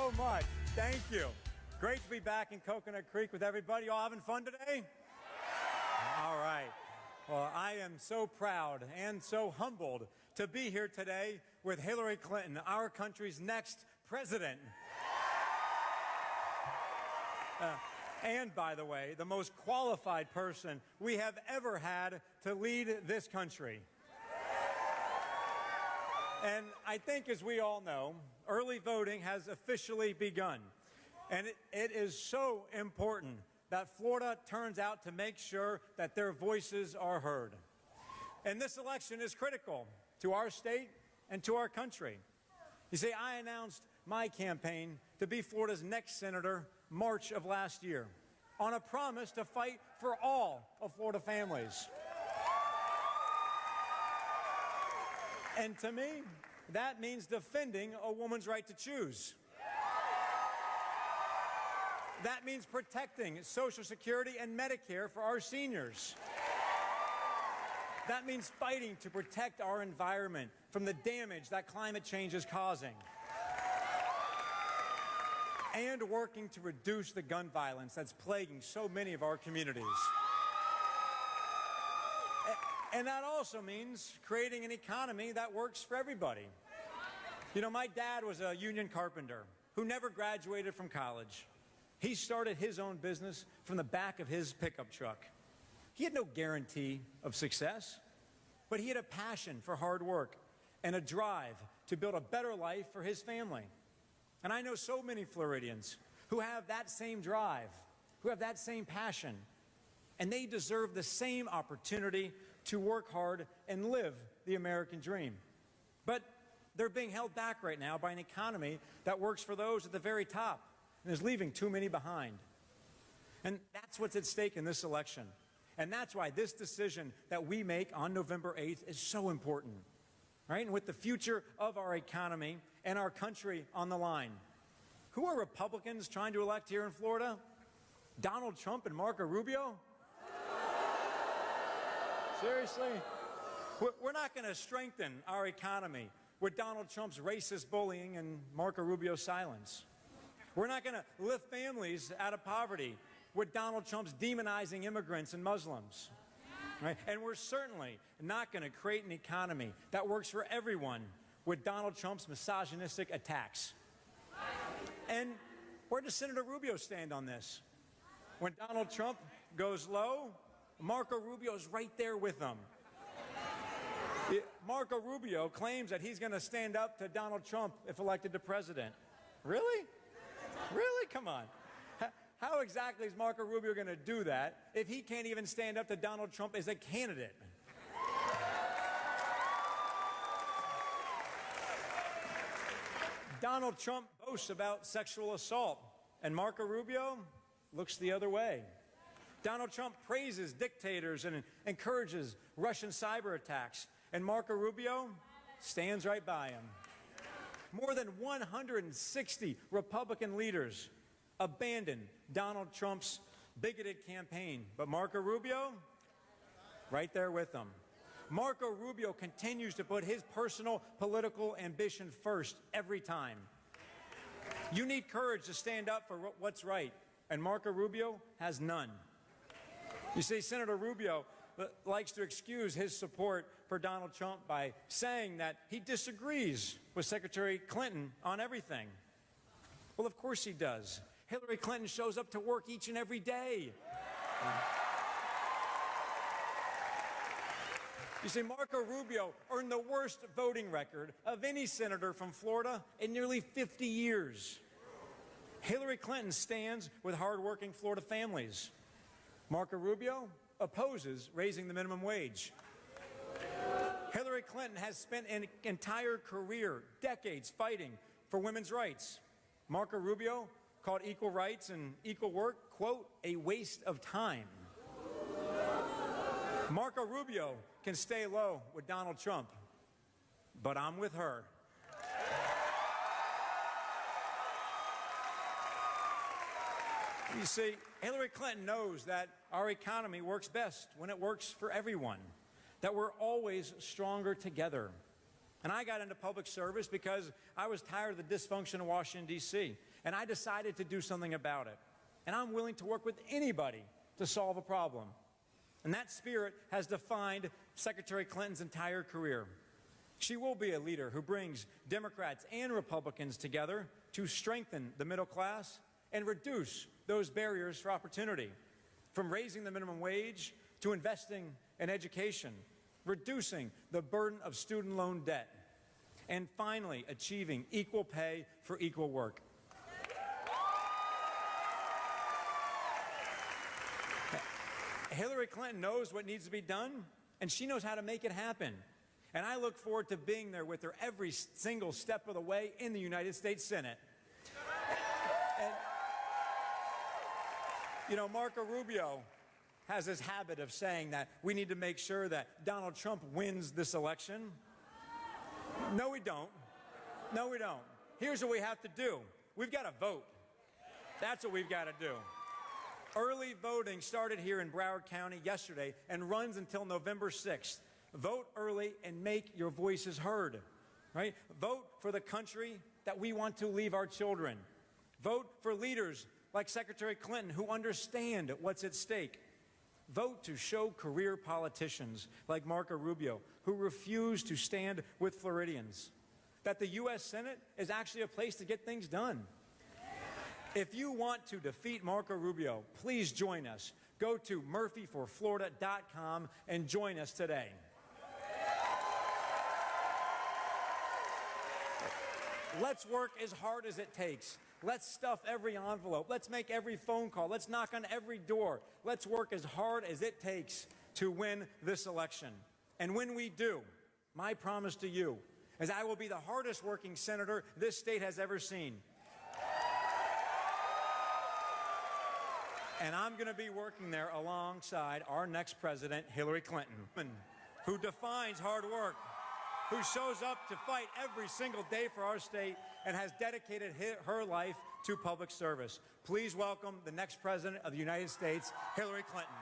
so much. Thank you. Great to be back in Coconut Creek with everybody. You all having fun today? All right. Well, I am so proud and so humbled to be here today with Hillary Clinton, our country's next president. And, by the way, the most qualified person we have ever had to lead this country. And I think, as we all know, early voting has officially begun. And it is so important that Florida turns out to make sure that their voices are heard. And this election is critical to our state and to our country. You see, I announced my campaign to be Florida's next senator March of last year on a promise to fight for all of Florida families. And to me, that means defending a woman's right to choose. That means protecting Social Security and Medicare for our seniors. That means fighting to protect our environment from the damage that climate change is causing. And working to reduce the gun violence that's plaguing so many of our communities. And that also means creating an economy that works for everybody. You know, my dad was a union carpenter who never graduated from college. He started his own business from the back of his pickup truck. He had no guarantee of success, but he had a passion for hard work and a drive to build a better life for his family. And I know so many Floridians who have that same drive, who have that same passion, and they deserve the same opportunity to work hard and live the American dream. But they're being held back right now by an economy that works for those at the very top and is leaving too many behind. And that's what's at stake in this election. And that's why this decision that we make on November 8th is so important. Right? And with the future of our economy and our country on the line, who are Republicans trying to elect here in Florida? Donald Trump and Marco Rubio? Seriously? We're not going to strengthen our economy with Donald Trump's racist bullying and Marco Rubio's silence. We're not going to lift families out of poverty with Donald Trump's demonizing immigrants and Muslims. Right? And we're certainly not going to create an economy that works for everyone with Donald Trump's misogynistic attacks. And where does Senator Rubio stand on this? When Donald Trump goes low, Marco Rubio is right there with him. Marco Rubio claims that he's going to stand up to Donald Trump if elected to president. Really? Really? Come on. How exactly is Marco Rubio going to do that if he can't even stand up to Donald Trump as a candidate? Donald Trump boasts about sexual assault, and Marco Rubio looks the other way. Donald Trump praises dictators and encourages Russian cyber attacks, and Marco Rubio stands right by him. More than 160 Republican leaders abandoned Donald Trump's bigoted campaign, but Marco Rubio, right there with them. Marco Rubio continues to put his personal political ambition first every time. You need courage to stand up for what's right, and Marco Rubio has none. You see, Senator Rubio likes to excuse his support for Donald Trump by saying that he disagrees with Secretary Clinton on everything. Well, of course he does. Hillary Clinton shows up to work each and every day. You see, Marco Rubio earned the worst voting record of any senator from Florida in nearly 50 years. Hillary Clinton stands with hardworking Florida families. Marco Rubio opposes raising the minimum wage. Hillary Clinton has spent an entire career, decades, fighting for women's rights. Marco Rubio called equal rights and equal work, quote, a waste of time. Marco Rubio can stay low with Donald Trump, but I'm with her. You see, Hillary Clinton knows that our economy works best when it works for everyone, that we're always stronger together. And I got into public service because I was tired of the dysfunction in Washington, D.C. and I decided to do something about it. And I'm willing to work with anybody to solve a problem. And that spirit has defined Secretary Clinton's entire career. She will be a leader who brings Democrats and Republicans together to strengthen the middle class and reduce those barriers for opportunity, from raising the minimum wage to investing in education, reducing the burden of student loan debt, and finally achieving equal pay for equal work. Hillary Clinton knows what needs to be done, and she knows how to make it happen. And I look forward to being there with her every single step of the way in the United States Senate. And, you know, Marco Rubio has this habit of saying that we need to make sure that Donald Trump wins this election. No, we don't. No, we don't. Here's what we have to do. We've got to vote. That's what we've got to do. Early voting started here in Broward County yesterday and runs until November 6th. Vote early and make your voices heard, right? Vote for the country that we want to leave our children. Vote for leaders like Secretary Clinton who understand what's at stake. Vote to show career politicians like Marco Rubio who refuse to stand with Floridians that the U.S. Senate is actually a place to get things done. If you want to defeat Marco Rubio, please join us. Go to murphyforflorida.com and join us today. Let's work as hard as it takes. Let's stuff every envelope. Let's make every phone call. Let's knock on every door. Let's work as hard as it takes to win this election. And when we do, my promise to you is I will be the hardest working senator this state has ever seen. And I'm going to be working there alongside our next president, Hillary Clinton, who defines hard work, who shows up to fight every single day for our state and has dedicated her life to public service. Please welcome the next president of the United States, Hillary Clinton.